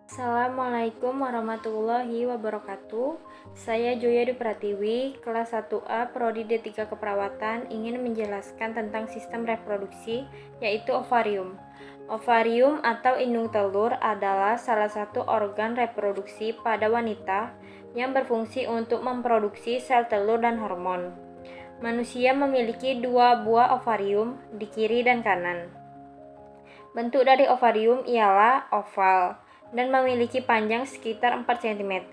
Assalamualaikum warahmatullahi wabarakatuh. Saya Joya Dupratiwi, kelas 1A Prodi D3 Keperawatan, ingin menjelaskan tentang sistem reproduksi, yaitu ovarium. Ovarium atau indung telur adalah salah satu organ reproduksi pada wanita yang berfungsi untuk memproduksi sel telur dan hormon. Manusia memiliki 2 buah ovarium di kiri dan kanan. Bentuk dari ovarium ialah oval dan memiliki panjang sekitar 4 cm,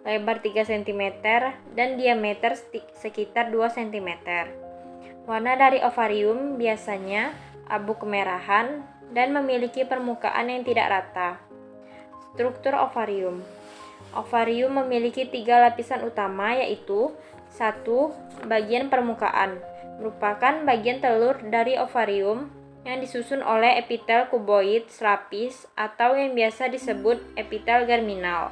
lebar 3 cm, dan diameter sekitar 2 cm. Warna dari ovarium biasanya abu kemerahan dan memiliki permukaan yang tidak rata. Struktur ovarium. Ovarium memiliki 3 lapisan utama, yaitu 1. Bagian permukaan merupakan bagian telur dari ovarium yang disusun oleh epitel kuboid selapis atau yang biasa disebut epitel germinal.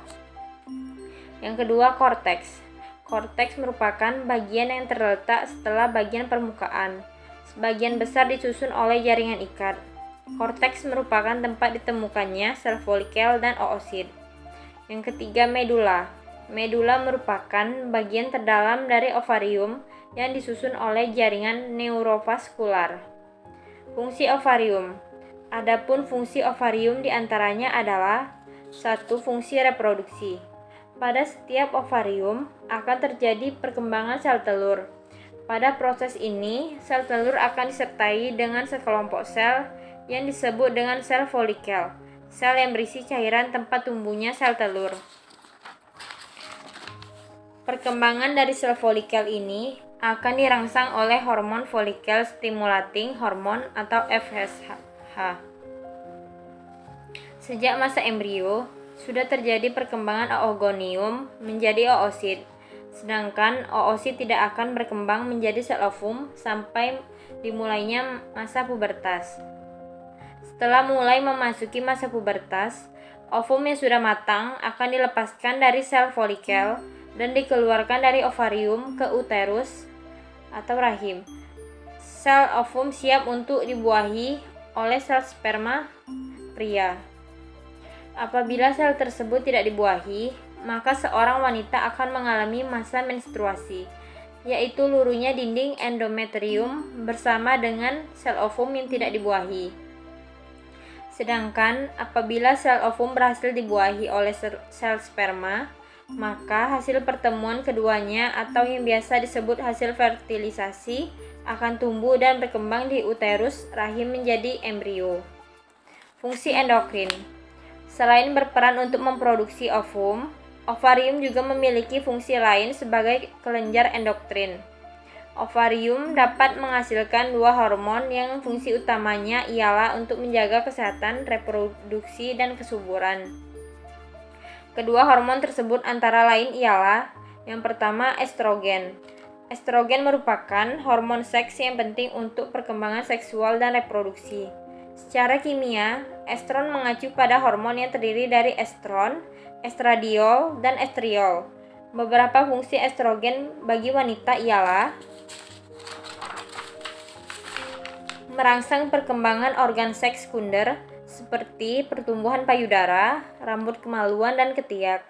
Yang kedua, korteks. Korteks merupakan bagian yang terletak setelah bagian permukaan. Sebagian besar disusun oleh jaringan ikat. Korteks merupakan tempat ditemukannya sel folikel dan oosit. Yang ketiga, medula. Medula merupakan bagian terdalam dari ovarium yang disusun oleh jaringan neurovaskular. Fungsi ovarium. Adapun fungsi ovarium diantaranya adalah 1. Fungsi reproduksi. Pada setiap ovarium akan terjadi perkembangan sel telur. Pada proses ini, sel telur akan disertai dengan sekelompok sel yang disebut dengan sel folikel, sel yang berisi cairan tempat tumbuhnya sel telur. Perkembangan dari sel folikel ini akan dirangsang oleh hormon follicle stimulating hormone atau FSH. Sejak masa embrio, sudah terjadi perkembangan oogonium menjadi oosit, sedangkan oosit tidak akan berkembang menjadi sel ovum sampai dimulainya masa pubertas. Setelah mulai memasuki masa pubertas, ovum yang sudah matang akan dilepaskan dari sel folikel dan dikeluarkan dari ovarium ke uterus atau rahim. Sel ovum siap untuk dibuahi oleh sel sperma pria. Apabila sel tersebut tidak dibuahi, maka seorang wanita akan mengalami masa menstruasi, yaitu luruhnya dinding endometrium bersama dengan sel ovum yang tidak dibuahi. Sedangkan apabila sel ovum berhasil dibuahi oleh sel sperma, maka hasil pertemuan keduanya atau yang biasa disebut hasil fertilisasi akan tumbuh dan berkembang di uterus rahim menjadi embrio. Fungsi endokrin. Selain berperan untuk memproduksi ovum, ovarium juga memiliki fungsi lain sebagai kelenjar endokrin. Ovarium dapat menghasilkan 2 hormon yang fungsi utamanya ialah untuk menjaga kesehatan reproduksi dan kesuburan. Kedua hormon tersebut antara lain ialah yang pertama, estrogen. Estrogen merupakan hormon seks yang penting untuk perkembangan seksual dan reproduksi. Secara kimia, estron mengacu pada hormon yang terdiri dari estron, estradiol, dan estriol. Beberapa fungsi estrogen bagi wanita ialah merangsang perkembangan organ seks sekunder seperti pertumbuhan payudara, rambut kemaluan, dan ketiak,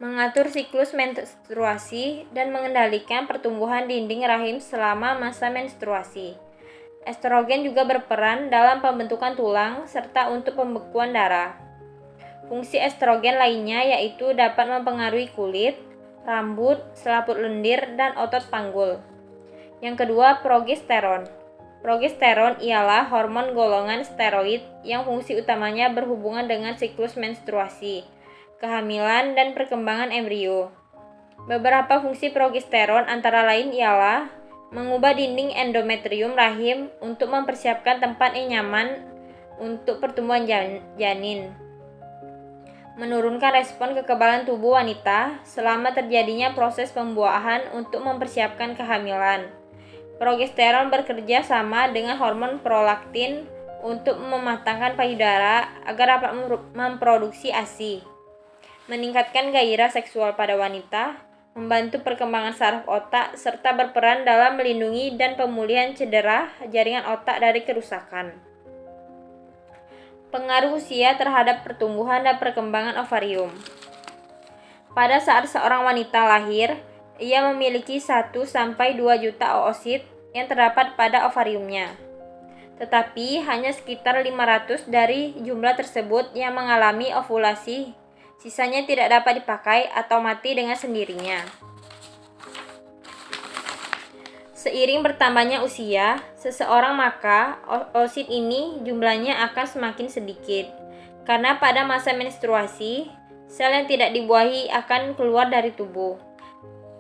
mengatur siklus menstruasi, dan mengendalikan pertumbuhan dinding rahim selama masa menstruasi. Estrogen juga berperan dalam pembentukan tulang serta untuk pembekuan darah. Fungsi estrogen lainnya yaitu dapat mempengaruhi kulit, rambut, selaput lendir, dan otot panggul. Yang kedua, progesteron. Progesteron ialah hormon golongan steroid yang fungsi utamanya berhubungan dengan siklus menstruasi, kehamilan, dan perkembangan embrio. Beberapa fungsi progesteron antara lain ialah mengubah dinding endometrium rahim untuk mempersiapkan tempat yang nyaman untuk pertumbuhan janin, menurunkan respon kekebalan tubuh wanita selama terjadinya proses pembuahan untuk mempersiapkan kehamilan. Progesteron bekerja sama dengan hormon prolaktin untuk mematangkan payudara agar dapat memproduksi ASI, meningkatkan gairah seksual pada wanita, membantu perkembangan saraf otak, serta berperan dalam melindungi dan pemulihan cedera jaringan otak dari kerusakan. Pengaruh usia terhadap pertumbuhan dan perkembangan ovarium. Pada saat seorang wanita lahir, ia memiliki 1-2 juta oosit yang terdapat pada ovariumnya. Tetapi hanya sekitar 500 dari jumlah tersebut yang mengalami ovulasi, sisanya tidak dapat dipakai atau mati dengan sendirinya. Seiring bertambahnya usia seseorang, maka oosit ini jumlahnya akan semakin sedikit. Karena pada masa menstruasi, sel yang tidak dibuahi akan keluar dari tubuh.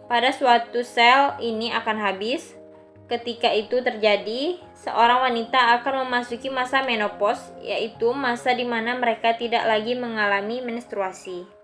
Pada suatu sel ini akan habis. Ketika itu terjadi, seorang wanita akan memasuki masa menopause, yaitu masa di mana mereka tidak lagi mengalami menstruasi.